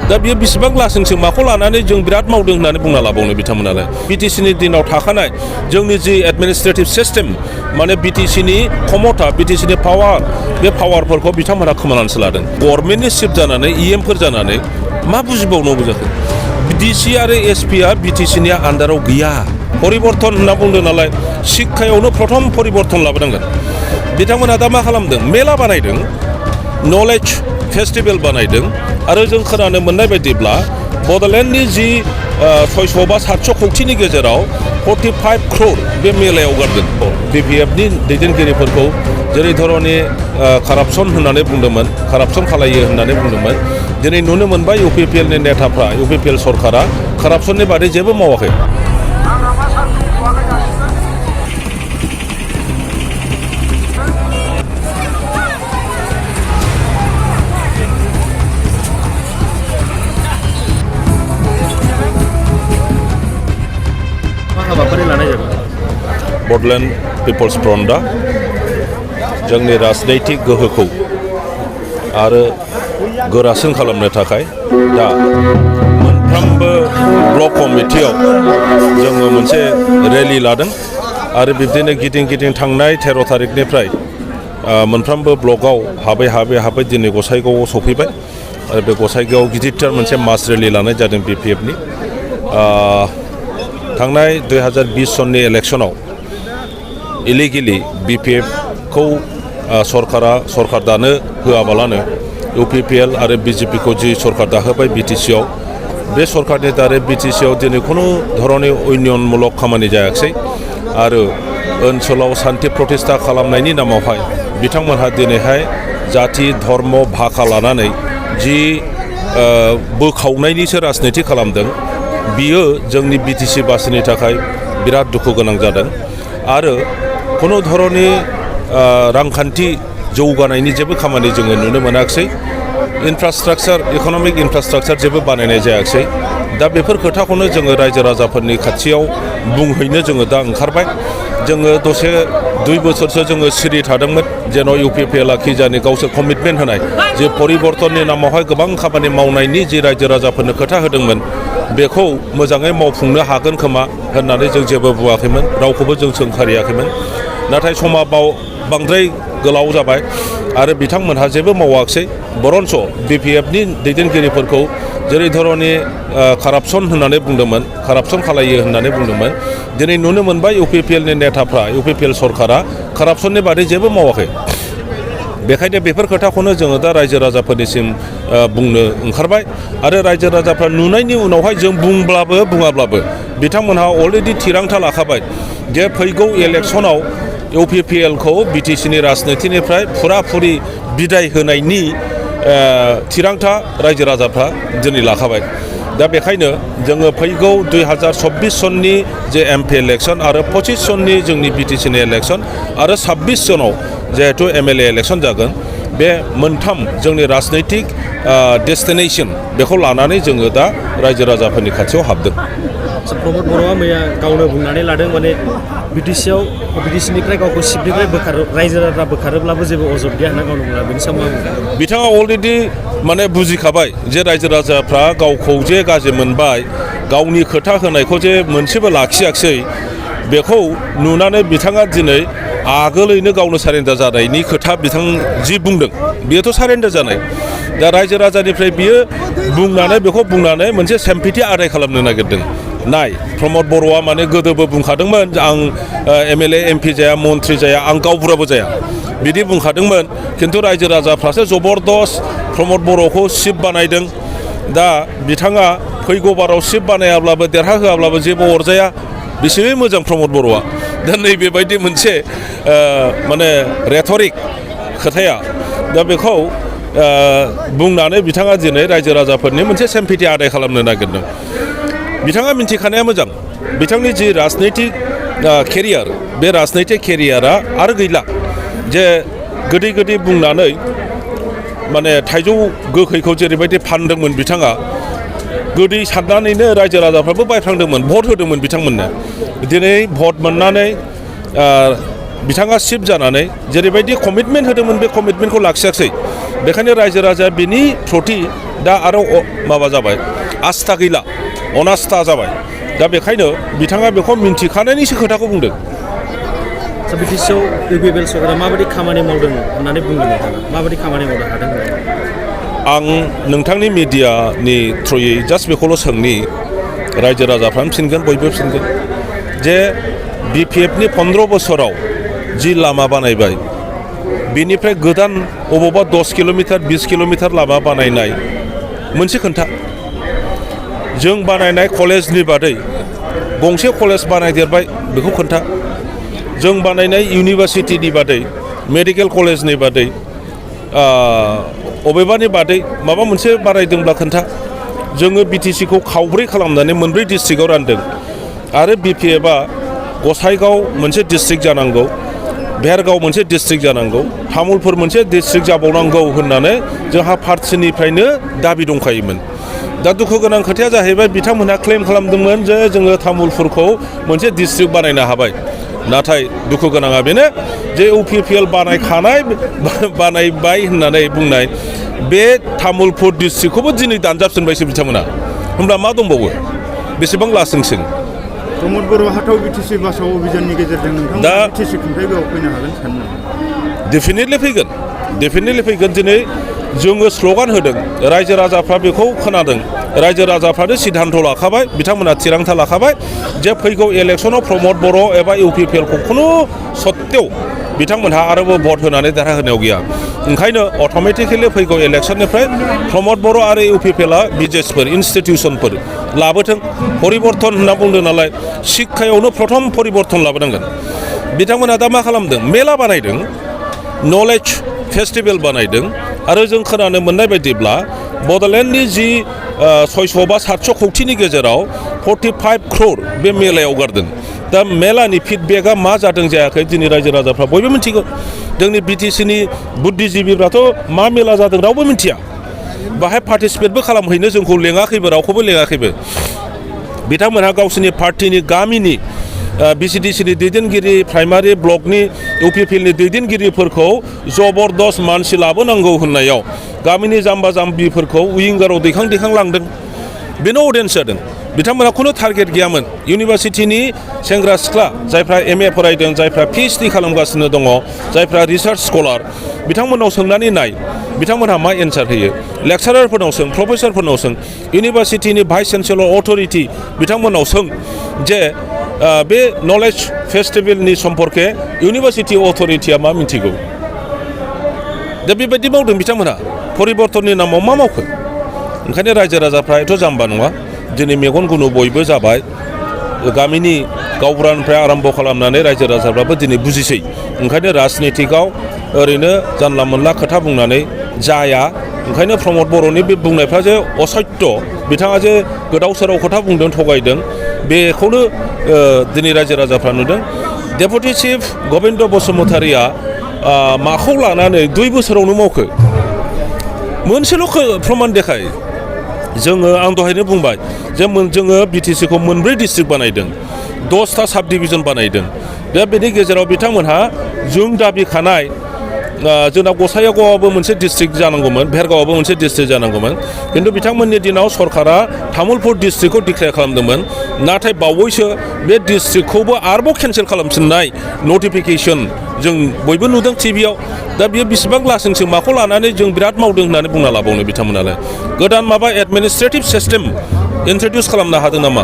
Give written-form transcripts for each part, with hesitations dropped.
दा बियो बेसेबां लासिंसिं माखौ लानानै जों बिराद मावदों होननानै बुंना लाबावनो बिथांमोनालाय बिटिसिनि दिनाव थाखानाय जोंनि जि एडमिनिस्ट्रेटिभ सिस्टेम माने बिटिसिनि क्षमता बिटिसिनि पावार बे पावारफोरखौ बिथांमोना खोमानानैसो लादों गभर्नमेन्टनि चिफ जानानै इएमफोर जानानै मा बुजिबावनांगौ जाखो डिसि आरो एसपिआ बिटिसिनि आन्डाराव गैया परिबर्तन होनना बुंदों नालाय शिक्षायावनो प्रथम परिबर्तन लाबोनांगोन बिथांमोना दा मा खालामदों मेला बानायदों नलेज फेस्टिभेल बानायदों आरो जों खोनानो मोननाय बायदिब्ला बड'लेण्डनि जि 600 बा 700 कौटिनि गेजेराव 45 crore बे मेलायाव गारदों बिपिएफनि दैदेनगिरिफोरखौ जेरै धरनि कारापसन होननानै बुंदोंमोन कारापसन खालायो होननानै बुंदोंमोन दिनै नुनो मोनबाय इउपिपिएलनि नेताफ्रा इउपिपिएल सरकारा कारापसननि बादै जेबो मावाखै बड'लेण्ड पिपल्स फ्रन्टआ जोंनि राजनैतिक गोहोखौ आरो गोरासिन खालामनो थाखाय दा मोनफ्रोमबो ब्लक कमिटियाव जोङो मोनसे रेलि लादों आरो बिब्दिनो गिदिं थांनाय 13 थारिखनिफ्राय मोनफ्रोमबो ब्लकआव हाबै दिनै गसाइगावआव सफैबाय आरो बे गसाइगावआव गिदिरथार मोनसे मास रेलि लानाय जादों बिपिएफनि थांनाय 2020 सननि इलेक्शनाव इलिगेलि बिपिएफखौ सरकार दानो होआबालानो इउपिपिएल आरो बिजेपिखौ जि सरकार दाहोबाय बिटिसिआव बे सरकारनि दारै बिटिसिआव दिनै खुनु धरननि उन्नयनमूलक खामानि जायाखिसै आरो ओनसोलाव सान्थि प्रतिष्ठा खालामनायनि नामावहाय बिथांमोनहा दिनैहाय जाति धर्म भाषा लानानै जि बोखावनायनिसो राजनिति खालामदों बियो जोंनि बिटिसि बासिनि थाखाय बिराद दुखु गोनां जादों आरो खुनु धरननि रांखान्थि जौगानायनि जेबो खामानि जोङो नुनो मोनाखिसै इनफ्रास्ट्राक्चार इक'नमिक इनफ्रास्ट्राक्चार जेबो बानायनाय जायाखिसै दा बेफोर खोथाखौनो जोङो रायजो राजाफोरनि खाथियाव बुंहैनो जोङो दा ओंखारबाय जोङो दसे 2 बोसोरसो जोङो सिरि थादोंमोन जेन' इउपिपिएलआ खिजानि गावसोर कमिटमेन्ट होनाय जे परिबर्तननि नामावहाय गोबां खामानि मावनायनि जि रायजो राजाफोरनो खोथा होदोंमोन बेखौ मोजाङै मावफुंनो हागोन खोमा होननानै जों जेबो बुङाखैमोन रावखौबो जों सोंखारियाखैमोन नाथाय समा बांद्राय गोलाव जाबाय आरो बिथांमोनहा जेबो मावाखिसै बरन्स बिपिएफनि दैदेनगिरिफोरखौ जेरै धरनि कारापसन होननानै बुंदोंमोन कारापसन खालायो होननानै बुंदोंमोन दिनै नुनो मोनबाय इउपिपिएलनि नेताफ्रा इउपिपिएल सरकारा कारापसननि बादै जेबो मावाखै बेखायनो बेफोर खोथाखौनो जोङो दा रायजो राजाफोरनिसिम बुंनो ओंखारबाय आरो रायजो राजाफ्रा नुनायनि उनावहाय जों बुङाब्लाबो बिथांमोनहा अलरेडि थिरांथा लाखाबाय जे फैगौ इलेक्सनाव इउपिपिएलखौ बिटिसिनि राजनितिनिफ्राय फुराफुरि बिदाय होनायनि थिरांथा रायजो राजाफ्रा दिनै लाखाबाय दा बेखायनो जोङो फैगौ 2024 सननि जे एमपि इलेक्सन आरो 25 सननि जोंनि बिटिसिनि इलेक्सन आरो 26 सनाव जिहेतु एमएलए इलेक्सन जागोन बे मोनथाम जोंनि राजनैतिक डेस्टिनेसन बेखौ लानानै जोङो दा रायजो राजाफोरनि खाथियाव हाबदों प्रमद बर'आ मैया गावनो बुंनानै लादों माने बिटिसिनिफ्राय गावखौ सिटनिफ्राय रायजो राजा बोखारोब्लाबो जेबो अजद गैया होनना गावनो बुंला बेनि सायाव मा बुंदों बिथाङा अलरेडि माने बुजिखाबाय जे रायजो राजाफ्रा गावखौ जे गाज्रि मोनबाय गावनि खोथा होनायखौ जे मोनसेबो लाखियाखिसै बेखौ नुनानै बिथाङा दिनै आगोलैनो गावनो सारेन्डार जानायनि खोथा बिथां जि बुंदों बेयोथ' सारेन्डार जानाय दा रायजो राजानिफ्राय बियो बेखौ बुंनानै मोनसे सेम्पिटि आदाय खालामनो नागिरदों नाय प्रमद बर'आ माने गोदोबो बुंखादोंमोन आं एमएलए एमपि जाया मन्थ्रि जाया आं गावबुराबो जाया बिदि बुंखादोंमोन खिन्थु रायजो राजाफ्रासो जबरदस्त प्रमद बर'खौ चिफ बानायदों दा बिथाङा फैगौ बाराव चिफ बानायाब्लाबो देरहाहोआब्लाबो जेबो अरजाया बेसेबा मोजां प्रमद बर'आ दा नैबेबायदि मोनसे माने रेटरिक खोथाया दा बेखौ बुंनानै बिथाङा दिनै रायजो राजाफोरनि मोनसे सेम्पिटि आदाय खालामनो नागिरदों बिथाङा मिन्थिखानाया मोजां बिथांनि जि राजनैतिक केरियार बे राजनैतिक केरियारा आरो गैला जे गोदै बुंनानै माने थाइजौ गोखैखौ जेरैबायदि फानदोंमोन बिथाङा गोदै साननानैनो रायजो राजाफ्राबो बायफ्लांदोंमोन भट होदोंमोन बिथांमोननो दिनै भट मोननानै बिथाङा चिफ जानानै जेरैबायदि कमिटमेन्ट होदोंमोन बे कमिटमेन्टखौ लाखियाखिसै बेखायनो रायजो राजाया बिनि प्रति दा आरो माबा जाबाय आस्था गैला अनास्था जाबाय दा बेखायनो बिथाङा बेखौ मिन्थिखानायनिसो खोथाखौ बुंदों बिटिसिआव इउपिपिएल सरकारा माबायदि खामानि मावदों होननानै बुंदों नोंथाङा माबायदि खामानि मावनो हादों आं नोंथांनि मिडियानि थ्रुयै जास्ट बेखौल' सोंनि रायजो राजाफ्रानो फिनगोन बयबो फिनगोन जे बिपिएफनि 15 बोसोराव जि लामा बानायबाय बिनिफ्राय गोदान अबावबा 10 किल'मिटार 20 किल'मिटार लामा बानायनाय मोनसे खोन्था जों बानायनाय कलेजनि बादै गंसे कलेज बानायदेरबाय बेखौ खोन्था जों बानायनाय इउनिभार्सिटिनि बादै मेडिकेल कलेजनि बादै अबेबानि बादै माबा मोनसे बानायदोंब्ला खोन्था जोङो बिटिसिखौ खावब्रै खालामनानै मोनब्रै डिस्ट्रिक्टआव रानदों आरो बिपिएफआ गसाइगाव मोनसे डिस्ट्रिक्ट जानांगौ भेरगाव मोनसे डिस्ट्रिक्ट जानांगौ तामुलपुर मोनसे डिस्ट्रिक्ट जाबावनांगौ होननानै जोंहा पार्टिनिफ्रायनो दाबि दंखायोमोन दा दुखु गोनां खोथाया जाहैबाय बिथांमोनहा क्लेम खालामदोंमोन जे जोङो तामुलपुरखौ मोनसे डिस्ट्रिक्ट बानायनो हाबाय नाथाय दुखु गोनाङा बेनो जे इउपिपिएल बानायबाय होननानै बुंनाय बे तामुलपुर डिस्ट्रिक्टखौबो दिनै दानजाबफिनबायसो बिथांमोना होमब्ला मा दंबावो बेसेबां लासिंसिं प्रमद बर' हाथाव बिटिसि बासाव अभियाननि गेजेरजों नोंथांमोना बिटिसि खुंथायआव फैनो हागोन सानो डेफिनेटलि फैगोन दिनै जोङो स्ल'गान होदों रायजो राजाफ्रा बेखौ खोनादों रायजो राजाफ्रानो सिद्धान्त लाखाबाय बिथांमोना थिरांथा लाखाबाय जे फैगौ इलेक्सनाव प्रमद बर' एबा इउपिपिएलखौ खुनु सत्तेव बिथांमोनहा आरोबाव भट होनानै देरहाहोनायाव गैया ओंखायनो अट'मेटिकेलि फैगौ इलेक्सननिफ्राय प्रमद बर' आरो इउपिपिएलआ बिजेसफोर इन्स्टिटिउसनफोर लाबोथों परिबर्तन होनना बुंदों नालाय शिक्षायावनो प्रथम परिबर्तन लाबोनांगोन बिथांमोना दा मा खालामदों मेला बानायदों नलेज फेस्टिभेल बानायदों आरो जों खोनानो मोननाय बायदिब्ला बड'लेण्डनि जि 600 बा 700 कौटिनि गेजेराव 45 क्र'र बे मेलायाव गारदों दा मेलानि फिडबेकआ मा जादों जायाखै दिनै रायजो राजाफ्रा बयबो मिथिगौ जोंनि बिटिसिनि बुद्धिजिबिफ्राथ' मा मेला जादों रावबो मिथिया बाहाय पार्टिसिपेटबो खालामहैनो जोंखौ लेङाखैबो रावखौबो लेङाखैबो बिथांमोनहा गावसोरनि पार्टिनि गामिनि बिसिडिसिनि दैदेनगिरि प्राइमारि ब्लकनि इउपिपिएलनि दैदेनगिरिफोरखौ जबरदस्त मानसि लाबोनांगौ होननायाव गामिनि जाम्बा जाम्बिफोरखौ उइंगाराव दैखां लांदों बेनो अडियेन्स जादों बिथांमोनहा खुनु टारगेट गैयामोन इउनिभार्सिटिनि सेंग्रा सिख्ला जायफ्रा एमए फरायदों जायफ्रा पिएइचडि खालामगासिनो दङ जायफ्रा रिसार्च स्कलार बिथांमोननाव सोंनानै नाय बिथांमोनहा मा एन्सार होयो लेक्सारारफोरनाव सों प्रफेसरफोरनाव सों इउनिभार्सिटिनि भाइस चेन्सेलर अथ'रिटि बिथांमोननाव सों जे बे नलेज फेस्टिभेलनि सम्पर्के इउनिभार्सिटि अथ'रिटिया मा मिथिगौ दा बेबायदि मावदों बिथांमोनहा परिबर्तननि नामाव मा मावखो ओंखायनो रायजो राजाफ्रा एथ' जाम्बा नङा दिनै मेगन गुनु बयबो जाबाय गामिनि गावबुरानिफ्राय आरम्भ खालामनानै रायजो राजाफ्राबो दिनै बुजिसै ओंखायनो राजनितिकआव ओरैनो जानला मोनला खोथा बुंनानै जाया ओंखायनो प्रमद बर'नि बे बुंनायफ्रा जे असत्य बिथाङा जे गोदाव सोराव खोथा बुंदों थगायदों बेखौनो दिनै रायजो राजाफ्रा नुदों डेपुटि चिफ गबिन्द बसुमतारिया माखौ लानानै 2 बोसोरावनो मावखो मोनसेल' प्रमान देखाय जोङो आं दहायनो बुंबाय जे जोङो बिटिसिखौ 4 डिस्ट्रिक्ट बानायदों 10टा साब डिभिजन बानायदों दा बेनि गेजेराव बिथांमोनहा जों दाबि खानाय जोंना गसाइगावआबो मोनसे डिस्ट्रिक्ट जानांगौमोन भेरगावआबो मोनसे डिस्ट्रिक्ट जानांगौमोन खिन्थु बिथांमोननि दिनाव सरकारा तामुलपुर डिस्ट्रिक्टखौ डिक्लेयार खालामदोंमोन नाथाय बावैसो बे डिस्ट्रिक्टखौबो आरोबाव केन्सेल खालामफिननाय नटिफिकेसन जों बयबो नुदों टिभियाव दा बियो बेसेबां लासिंसिं माखौ लानानै जों बिराद मावदों होननानै बुंना लाबावनो बिथांमोनालाय गोदान माबा एडमिनिस्ट्रेटिभ सिस्टेम इन्ट्रडिउस खालामनो हादों नामा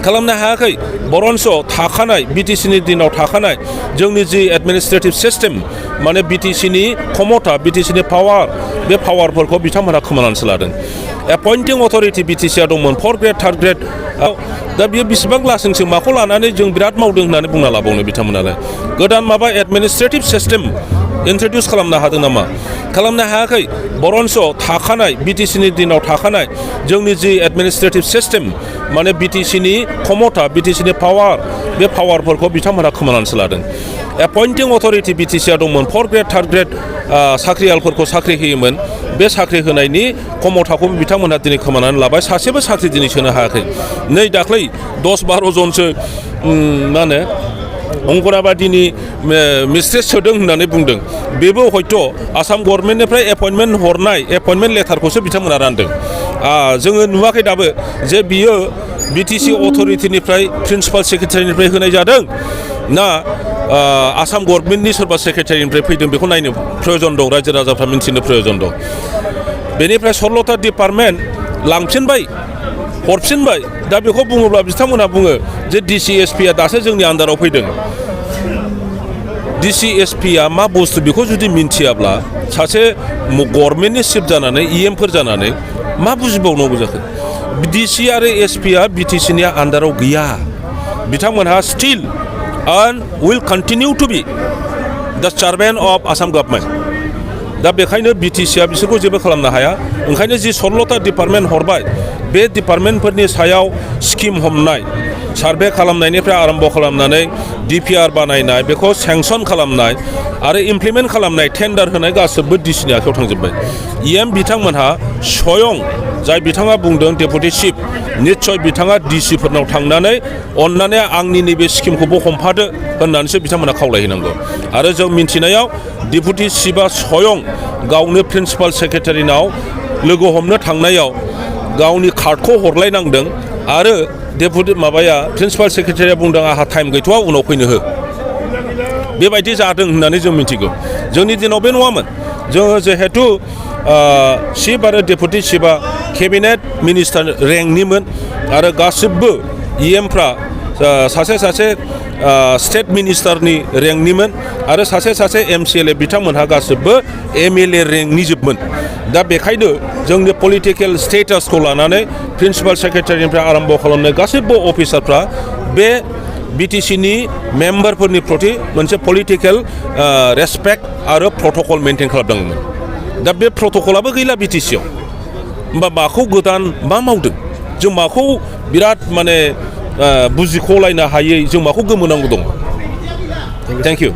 खालामनो हायाखै बरन्स थाखानाय बिटिसिनि दिनाव थाखानाय जोंनि जि एडमिनिस्ट्रेटिभ सिस्टेम माने बिटिसिनि क्षमता बिटिसिनि पावार बे पावारफोरखौ बिथांमोनहा खोमानानैसो लादों एपइन्टिं अथ'रिटि बिटिसिआ दंमोन 4th ग्रेड 3rd ग्रेड दा बियो बेसेबां लासिंसिं माखौ लानानै जों बिराद मावदों होननानै बुंना लाबावनो बिथांमोनालाय गोदान माबा एडमिनिस्ट्रेटिभ सिस्टेम इन्ट्रडिउस खालामनो हादों नामा खालामनो हायाखै बरन्स थाखानाय बिटिसिनि दिनाव थाखानाय जोंनि जि एडमिनिस्ट्रेटिभ सिस्टेम माने बिटिसिनि क्षमता बिटिसिनि पावार बे पावारफोरखौ बिथांमोनहा खोमानानैसो लादों एपइन्टिं अथ'रिटि बिटिसिआ दंमोन 4th ग्रेड 3rd ग्रेड साख्रियालफोरखौ साख्रि होयोमोन बे साख्रि होनायनि क्षमताखौ बिथांमोनहा दिनै खोमानानै लाबाय सासेबो साख्रि दिनै सोनो हायाखै नै दाख्लै 10-12 जनसो मा होनो अंगनाबादिनि मिस्ट्रेस सोदों होननानै बुंदों बेबो हयथ' आसाम गभर्नमेन्टनिफ्राय एपइन्टमेन्ट लेटारखौसो बिथांमोना रानदों जोङो नुवाखै दाबो जे बियो बिटिसि अथरिटिनिफ्राय प्रिन्सिपाल सेक्रेटारिनिफ्राय होनाय जादों ना आसाम गभर्नमेन्टनि सोरबा सेक्रेटारिनिफ्राय फैदों बेखौ नायनो प्रयोजन दं रायजो राजाफ्रा मिन्थिनो प्रयोजन दं बेनिफ्राय 16था डिपार्टमेन्ट लांफिनबाय हरफिनबाय दा बेखौ बुङोब्ला बिथांमोनहा बुङो जे डिसिएसपिआ दासो जोंनि आन्दाराव फैदों डिसिएसपिआ मा बुस्थु बेखौ जुदि मिन्थियाब्ला सासे गभर्नमेन्टनि चिफ जानानै इएमफोर जानानै मा बुजिबावनांगौ जाखो डिसि आरो एसपिआ बिटिसिनि आन्दाराव गैया बिथांमोनहा steel and will continue to be the servant of Assam government दा बेखायनो बिटिसिआ बिसोरखौ जेबो खालामनो हाया ओंखायनो जि 16था डिपार्टमेन्ट हरबाय बे डिपार्टमेन्टफोरनि सायाव स्किम हमनाय सार्भे खालामनायनिफ्राय आरम्भ खालामनानै डिपिआर बानायनाय बेखौ सेंसन खालामनाय आरो इमप्लिमेन्ट खालामनाय टेन्डार होनाय गासैबो डिसिनि आखायाव थांजोब्बाय इएम बिथांमोनहा स्वयं जाय बिथाङा बुंदों डेपुटि चिफ निस्सय बिथाङा डिसिफोरनाव थांनानै अननानै आंनि नैबे स्किमखौबो हमफादो होननानैसो बिथांमोना खावलायहैनांगौ आरो जों मिन्थिनायाव डेपुटि चिफआ स्वयं गावनो प्रिन्सिपाल सेक्रेटारिनाव लोगो हमनो थांनायाव गावनि कार्डखौ हरलायनांदों आरो डेपुटि प्रिन्सिपाल सेक्रेटारिया बुंदों आंहा टाइम गैथ'आ उनाव फैनो हो बेबायदि जादों होननानै जों मिथिगौ जोंनि दिनाव बे नङामोन जोङो जिहेतु चिफ आरो डेपुटि चिफआ केबिनेट मिनिस्टार रेंकनिमोन आरो गासिबो इएमफ्रा सासे स्टेट मिनिस्टारनि रेंकनिमोन आरो सासे एमसिएलए बिथांमोनहा गासिबो एमएलए रेंकनि जोबमोन दा बेखायनो जोंनि पलिटिकेल स्टेटासखौ लानानै प्रिन्सिपाल सेक्रेटारिनिफ्राय आरम्भ खालामनाय गासिबो अफिसारफ्रा बे बिटिसिनि मेम्बारफोरनि प्रति मोनसे पलिटिकेल रेसपेक्ट आरो प्रट'कल मेनटेन खालामदोंमोन दा बे प्रट'कलाबो गैला बिटिसिआव होमबा माखौ गोदान मा मावदों जों माखौ बिराद माने बुजिख'लायनो हायै जों माखौ गोमोनांगौ दं थेंक इउ